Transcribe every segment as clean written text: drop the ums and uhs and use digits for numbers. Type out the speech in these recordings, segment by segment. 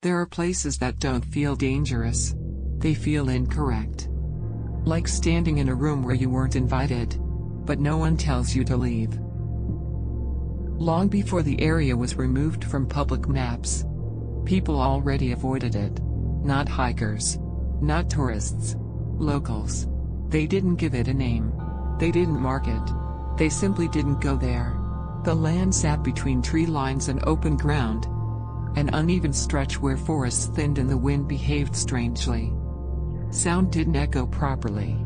There are places that don't feel dangerous. They feel incorrect. Like standing in a room where you weren't invited, but no one tells you to leave. Long before the area was removed from public maps, people already avoided it. Not hikers. Not tourists. Locals. They didn't give it a name. They didn't mark it. They simply didn't go there. The land sat between tree lines and open ground. An uneven stretch where forests thinned and the wind behaved strangely. Sound didn't echo properly.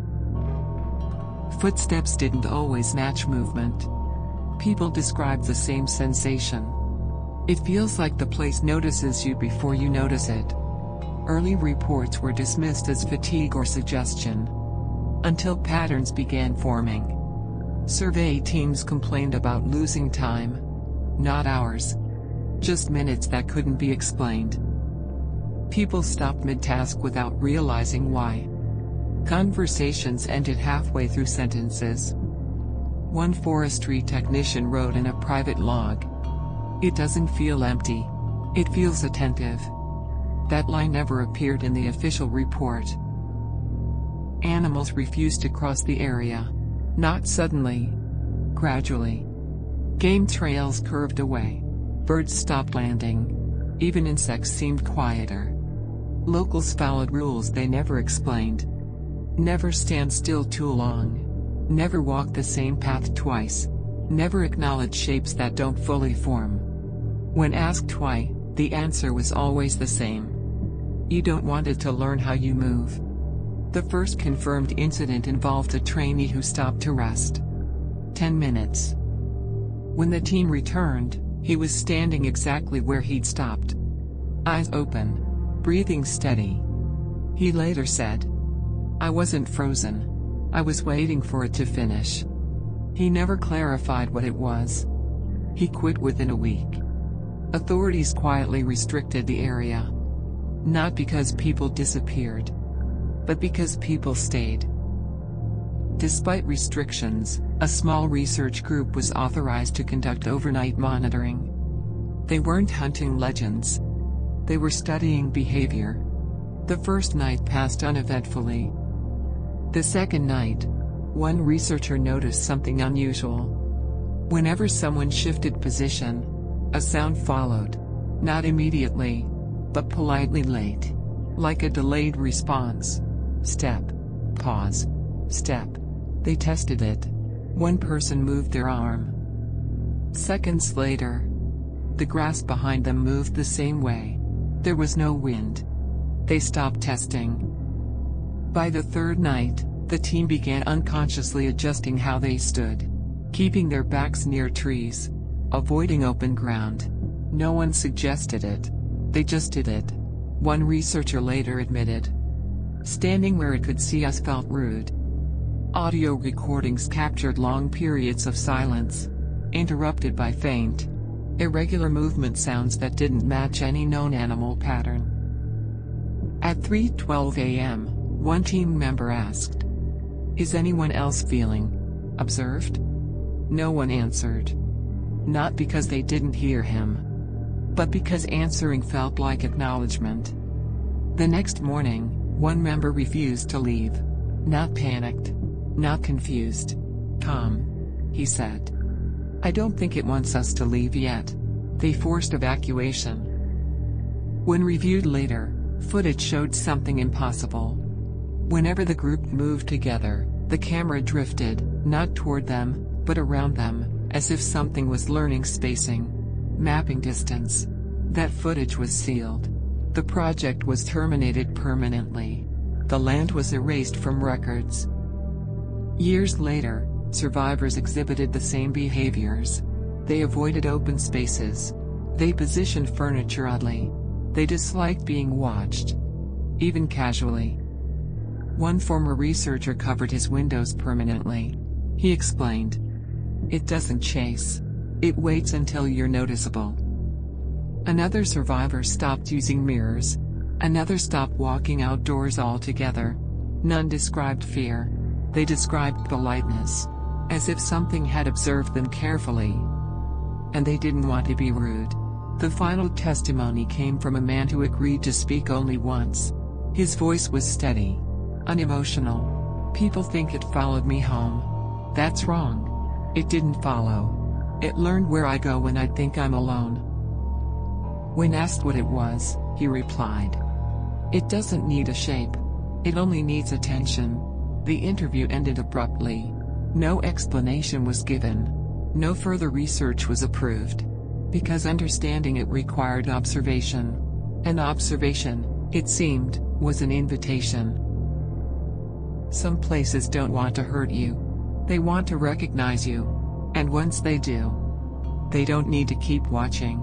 Footsteps didn't always match movement. People described the same sensation. It feels like the place notices you before you notice it. Early reports were dismissed as fatigue or suggestion, until patterns began forming. Survey teams complained about losing time. Not hours. Just minutes that couldn't be explained. People stopped mid-task without realizing why. Conversations ended halfway through sentences. One forestry technician wrote in a private log, "It doesn't feel empty. It feels attentive." That line never appeared in the official report. Animals refused to cross the area. Not suddenly. Gradually. Game trails curved away. Birds stopped landing. Even insects seemed quieter. Locals followed rules they never explained. Never stand still too long. Never walk the same path twice. Never acknowledge shapes that don't fully form. When asked why, the answer was always the same. You don't want it to learn how you move. The first confirmed incident involved a trainee who stopped to rest. 10 minutes. When the team returned, he was standing exactly where he'd stopped. Eyes open. Breathing steady. He later said, "I wasn't frozen. I was waiting for it to finish." He never clarified what it was. He quit within a week. Authorities quietly restricted the area. Not because people disappeared, but because people stayed. Despite restrictions, a small research group was authorized to conduct overnight monitoring. They weren't hunting legends. They were studying behavior. The first night passed uneventfully. The second night, one researcher noticed something unusual. Whenever someone shifted position, a sound followed. Not immediately, but politely late. Like a delayed response. Step. Pause. Step. They tested it. One person moved their arm. Seconds later, the grass behind them moved the same way. There was no wind. They stopped testing. By the third night, the team began unconsciously adjusting how they stood. Keeping their backs near trees. Avoiding open ground. No one suggested it. They just did it. One researcher later admitted. Standing where it could see us felt rude. Audio recordings captured long periods of silence, interrupted by faint, irregular movement sounds that didn't match any known animal pattern. At 3:12 a.m., one team member asked, "Is anyone else feeling observed?" No one answered. Not because they didn't hear him, but because answering felt like acknowledgement. The next morning, one member refused to leave. Not panicked. Not confused. Calm. He said, "I don't think it wants us to leave yet." They forced evacuation. When reviewed later, footage showed something impossible. Whenever the group moved together, the camera drifted, not toward them, but around them, as if something was learning spacing, mapping distance. That footage was sealed. The project was terminated permanently. The land was erased from records. Years later, survivors exhibited the same behaviors. They avoided open spaces. They positioned furniture oddly. They disliked being watched, even casually. One former researcher covered his windows permanently. He explained, "It doesn't chase. It waits until you're noticeable." Another survivor stopped using mirrors. Another stopped walking outdoors altogether. None described fear. They described politeness, as if something had observed them carefully. And they didn't want to be rude. The final testimony came from a man who agreed to speak only once. His voice was steady, unemotional. "People think it followed me home. That's wrong. It didn't follow. It learned where I go when I think I'm alone." When asked what it was, he replied, "It doesn't need a shape. It only needs attention." The interview ended abruptly. No explanation was given. No further research was approved. Because understanding it required observation. And observation, it seemed, was an invitation. Some places don't want to hurt you. They want to recognize you. And once they do, they don't need to keep watching.